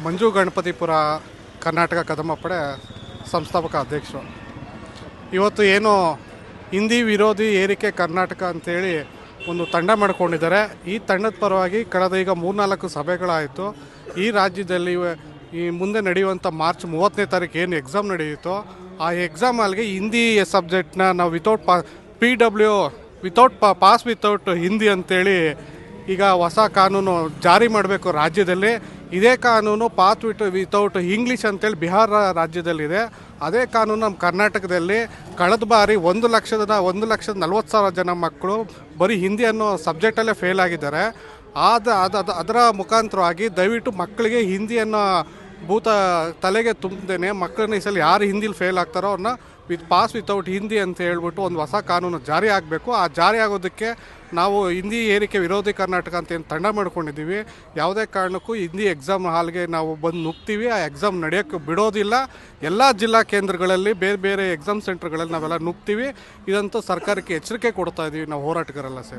ಮಂಜು ಗಣಪತಿಪುರ ಕರ್ನಾಟಕ ಕದಮ ಪಡೆ ಸಂಸ್ಥಾಪಕ ಅಧ್ಯಕ್ಷರು. ಇವತ್ತು ಏನು ಹಿಂದಿ ವಿರೋಧಿ ಏರಿಕೆ ಕರ್ನಾಟಕ ಅಂತೇಳಿ ಒಂದು ತಂಡ ಮಾಡ್ಕೊಂಡಿದ್ದಾರೆ. ಈ ತಂಡದ ಪರವಾಗಿ ಕಳೆದ ಈಗ 3-4 ಸಭೆಗಳಾಯಿತು. ಈ ರಾಜ್ಯದಲ್ಲಿ ಈ ಮುಂದೆ ನಡೆಯುವಂಥ ಮಾರ್ಚ್ 30ನೇ ತಾರೀಕು ಏನು ಎಕ್ಸಾಮ್ ನಡೆಯುತ್ತೋ ಆ ಎಕ್ಸಾಮ್ ಅಲ್ಲಿಗೆ ಹಿಂದಿ ಸಬ್ಜೆಕ್ಟ್ನ ನಾವು ವಿತೌಟ್ ಪಾಸ್ ವಿತೌಟ್ ಹಿಂದಿ ಅಂತೇಳಿ ಈಗ ಹೊಸ ಕಾನೂನು ಜಾರಿ ಮಾಡಬೇಕು ರಾಜ್ಯದಲ್ಲಿ. ಇದೇ ಕಾನೂನು ಪಾಸ್ ವಿತೌಟ್ ಇಂಗ್ಲೀಷ್ ಅಂತೇಳಿ ಬಿಹಾರ ರಾಜ್ಯದಲ್ಲಿದೆ. ಅದೇ ಕಾನೂನು ನಮ್ಮ ಕರ್ನಾಟಕದಲ್ಲಿ ಕಳೆದ ಬಾರಿ 1,40,40,000 ಜನ ಮಕ್ಕಳು ಬರೀ ಹಿಂದಿ ಅನ್ನೋ ಸಬ್ಜೆಕ್ಟಲ್ಲೇ ಫೇಲ್ ಆಗಿದ್ದಾರೆ. ಅದರ ಮುಖಾಂತರವಾಗಿ ದಯವಿಟ್ಟು ಮಕ್ಕಳಿಗೆ ಹಿಂದಿ ಅನ್ನೋ ಭೂತ ತಲೆಗೆ ತುಂಬದೇನೆ ಮಕ್ಕಳನ್ನ ಈ ಸಲ ಯಾರು ಹಿಂದಿಲಿ ಫೇಲ್ ಆಗ್ತಾರೋ ಅವ್ರನ್ನ ಪಾಸ್ ವಿತೌಟ್ ಹಿಂದಿ ಅಂತ ಹೇಳ್ಬಿಟ್ಟು ಒಂದು ಹೊಸ ಕಾನೂನು ಜಾರಿ ಆಗಬೇಕು. ಆ ಜಾರಿ ಆಗೋದಕ್ಕೆ ನಾವು ಹಿಂದಿ ಏರಿಕೆ ವಿರೋಧಿ ಕರ್ನಾಟಕ ಅಂತ ಏನು ತಂಡ ಮಾಡ್ಕೊಂಡಿದ್ದೀವಿ. ಯಾವುದೇ ಕಾರಣಕ್ಕೂ ಹಿಂದಿ ಎಕ್ಸಾಮ್ ಹಾಲ್ಗೆ ನಾವು ಬಂದು ನುಗ್ತೀವಿ. ಆ ಎಕ್ಸಾಮ್ ನಡೆಯೋಕ್ಕೆ ಬಿಡೋದಿಲ್ಲ. ಎಲ್ಲ ಜಿಲ್ಲಾ ಕೇಂದ್ರಗಳಲ್ಲಿ ಬೇರೆ ಬೇರೆ ಎಕ್ಸಾಮ್ ಸೆಂಟರ್ಗಳಲ್ಲಿ ನಾವೆಲ್ಲ ನುಗ್ತೀವಿ. ಇದಂತೂ ಸರ್ಕಾರಕ್ಕೆ ಎಚ್ಚರಿಕೆ ಕೊಡ್ತಾ ಇದ್ದೀವಿ ನಾವು ಹೋರಾಟಗಾರರೆಲ್ಲ ಸೇರಿ.